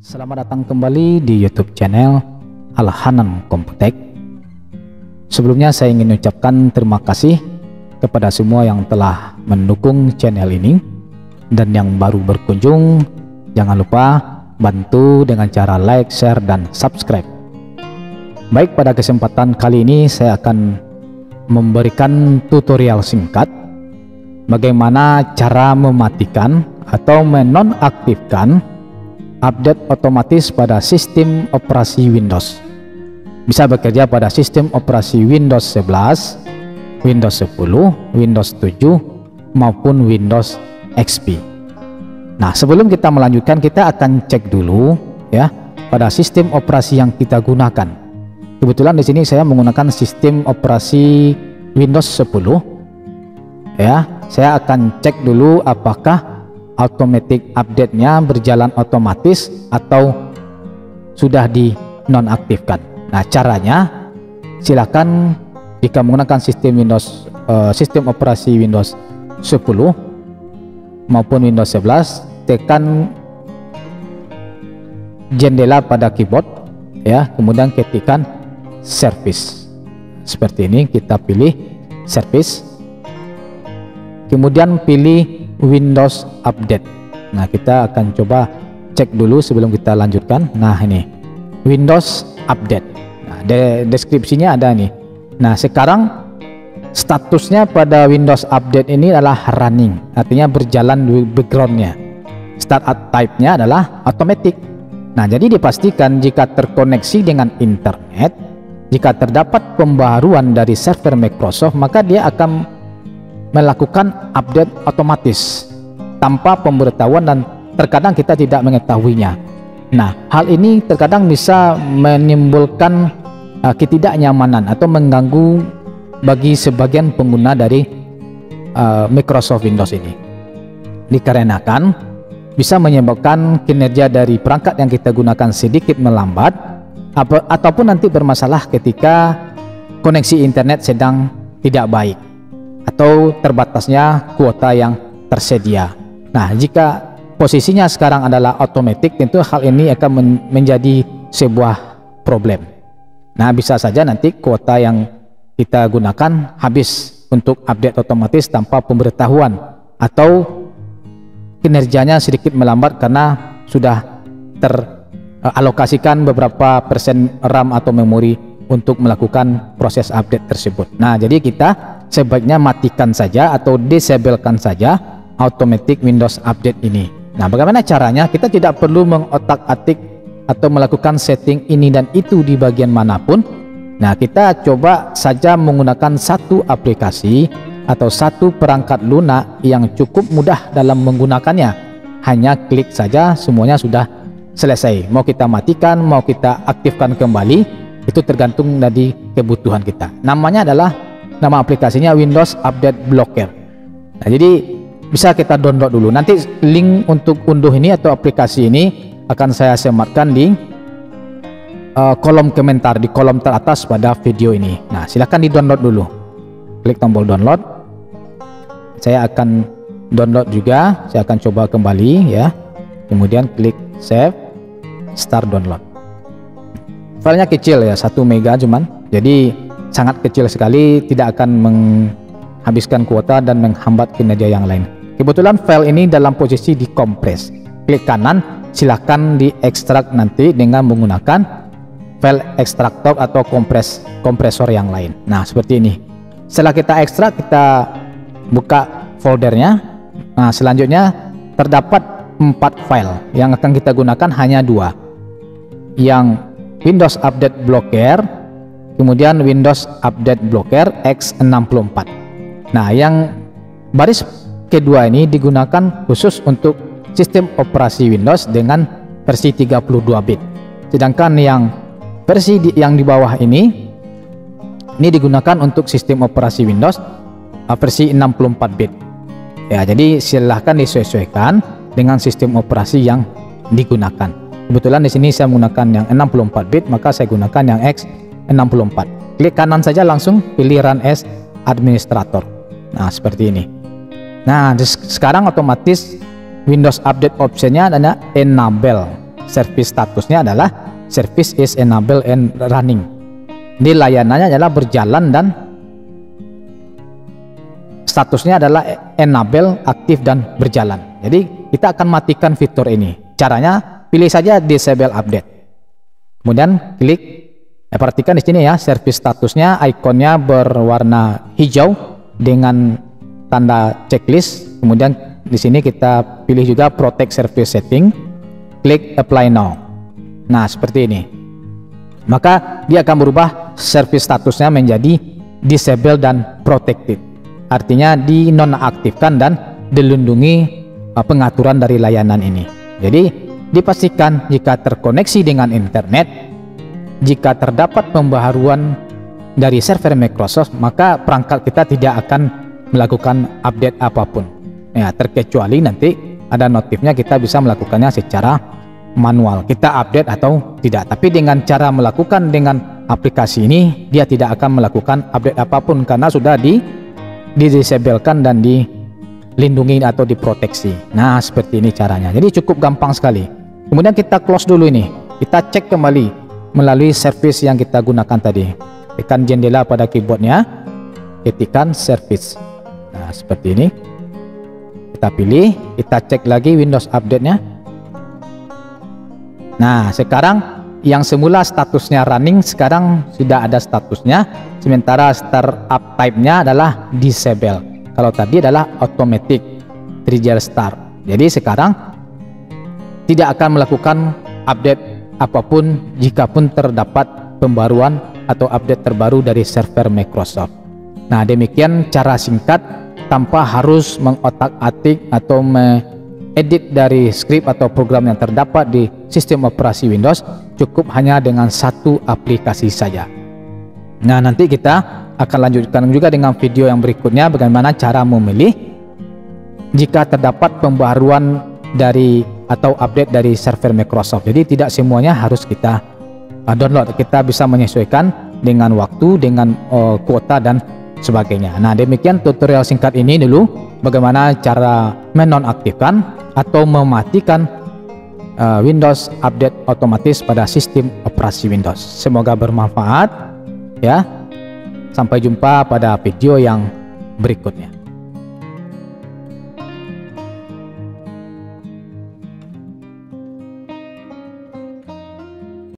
Selamat datang kembali di YouTube channel Al-Hanan Komputek. Sebelumnya saya ingin mengucapkan terima kasih kepada semua yang telah mendukung channel ini, dan yang baru berkunjung jangan lupa bantu dengan cara like, share, dan subscribe. Baik, pada kesempatan kali ini saya akan memberikan tutorial singkat bagaimana cara mematikan atau menonaktifkan update otomatis pada sistem operasi Windows. Bisa bekerja pada sistem operasi Windows 11, Windows 10, Windows 7 maupun Windows XP. Nah, sebelum kita melanjutkan, kita akan cek dulu ya pada sistem operasi yang kita gunakan. Kebetulan di sini saya menggunakan sistem operasi Windows 10. Ya, saya akan cek dulu apakah automatic update-nya berjalan otomatis atau sudah dinonaktifkan. Nah, caranya silakan jika menggunakan sistem operasi Windows 10 maupun Windows 11, tekan jendela pada keyboard ya, kemudian ketikkan service. Seperti ini, kita pilih service, kemudian pilih Windows Update. Nah, kita akan coba cek dulu sebelum kita lanjutkan. Nah, ini Windows Update. Nah, deskripsinya ada nih. Nah, sekarang statusnya pada Windows Update ini adalah running, artinya berjalan di backgroundnya. Start type-nya adalah automatic. Nah, jadi dipastikan jika terkoneksi dengan internet, jika terdapat pembaharuan dari server Microsoft, maka dia akan melakukan update otomatis tanpa pemberitahuan, dan terkadang kita tidak mengetahuinya. Nah, hal ini terkadang bisa menimbulkan ketidaknyamanan atau mengganggu bagi sebagian pengguna dari Microsoft Windows ini, dikarenakan bisa menyebabkan kinerja dari perangkat yang kita gunakan sedikit melambat ataupun nanti bermasalah ketika koneksi internet sedang tidak baik atau terbatasnya kuota yang tersedia. Nah, jika posisinya sekarang adalah otomatis, tentu hal ini akan menjadi sebuah problem. Nah, bisa saja nanti kuota yang kita gunakan habis untuk update otomatis tanpa pemberitahuan, atau kinerjanya sedikit melambat karena sudah teralokasikan beberapa persen RAM atau memori untuk melakukan proses update tersebut. Nah, jadi kita sebaiknya matikan saja atau disablekan saja automatic Windows Update ini. Nah, bagaimana caranya? Kita tidak perlu mengotak-atik atau melakukan setting ini dan itu di bagian manapun. Nah, kita coba saja menggunakan satu aplikasi atau satu perangkat lunak yang cukup mudah dalam menggunakannya. Hanya klik saja, semuanya sudah selesai. Mau kita matikan, mau kita aktifkan kembali, itu tergantung dari kebutuhan kita. Nama aplikasinya Windows Update Blocker. Nah, jadi bisa kita download dulu. Nanti link untuk unduh ini atau aplikasi ini akan saya sematkan di kolom komentar, di kolom teratas pada video ini. Nah, silahkan di download dulu. Klik tombol download. Saya akan download juga. Saya akan coba kembali ya. Kemudian klik save, start download. Filenya kecil ya, 1 mega cuman. Jadi sangat kecil sekali, tidak akan menghabiskan kuota dan menghambat kinerja yang lain. Kebetulan file ini dalam posisi dikompres. Klik kanan, silahkan diekstrak nanti dengan menggunakan file ekstraktor atau kompresor yang lain. Nah, seperti ini. Setelah kita ekstrak, kita buka foldernya. Nah, selanjutnya terdapat 4 file yang akan kita gunakan, hanya 2. Yang Windows Update Blocker, kemudian Windows Update Blocker X64. Nah, yang baris kedua ini digunakan khusus untuk sistem operasi Windows dengan versi 32 bit. Sedangkan yang versi yang di bawah ini digunakan untuk sistem operasi Windows versi 64 bit. Ya, jadi silahkan disesuaikan dengan sistem operasi yang digunakan. Kebetulan di sini saya menggunakan yang 64 bit, maka saya gunakan yang X64. Klik kanan saja, langsung pilih Run as Administrator. Nah, seperti ini. Nah, sekarang otomatis Windows Update optionnya adalah Enable. service statusnya adalah service is enabled and running. Di layanannya adalah berjalan dan statusnya adalah enable, aktif dan berjalan. Jadi kita akan matikan fitur ini. Caranya pilih saja disable update. Kemudian klik. Perhatikan di sini ya, service statusnya ikonnya berwarna hijau dengan tanda checklist. Kemudian di sini kita pilih juga protect service setting. Klik apply now. Nah, seperti ini. Maka dia akan berubah service statusnya menjadi disable dan protected. Artinya dinonaktifkan dan dilindungi pengaturan dari layanan ini. Jadi dipastikan jika terkoneksi dengan internet, jika terdapat pembaharuan dari server Microsoft, maka perangkat kita tidak akan melakukan update apapun. Ya, terkecuali nanti ada notifnya kita bisa melakukannya secara manual, kita update atau tidak. Tapi dengan cara melakukan dengan aplikasi ini, dia tidak akan melakukan update apapun karena sudah disablekan dan dilindungi atau diproteksi. Nah, seperti ini caranya. Jadi cukup gampang sekali. Kemudian kita close dulu ini. Kita cek kembali melalui service yang kita gunakan tadi. Tekan jendela pada keyboardnya, ketikkan service. Nah, seperti ini. Kita pilih, kita cek lagi Windows update-nya. Nah, sekarang yang semula statusnya running sekarang sudah ada statusnya, sementara startup type-nya adalah disable. Kalau tadi adalah automatic trigger start. Jadi sekarang tidak akan melakukan update apapun jikapun terdapat pembaruan atau update terbaru dari server Microsoft. Nah, demikian cara singkat tanpa harus mengotak-atik atau edit dari script atau program yang terdapat di sistem operasi Windows, cukup hanya dengan satu aplikasi saja. Nah, nanti kita akan lanjutkan juga dengan video yang berikutnya bagaimana cara memilih jika terdapat pembaruan dari atau update dari server Microsoft. Jadi tidak semuanya harus kita download, kita bisa menyesuaikan dengan waktu, dengan kuota dan sebagainya. Nah, demikian tutorial singkat ini dulu bagaimana cara menonaktifkan atau mematikan Windows update otomatis pada sistem operasi Windows. Semoga bermanfaat ya. Sampai jumpa pada video yang berikutnya.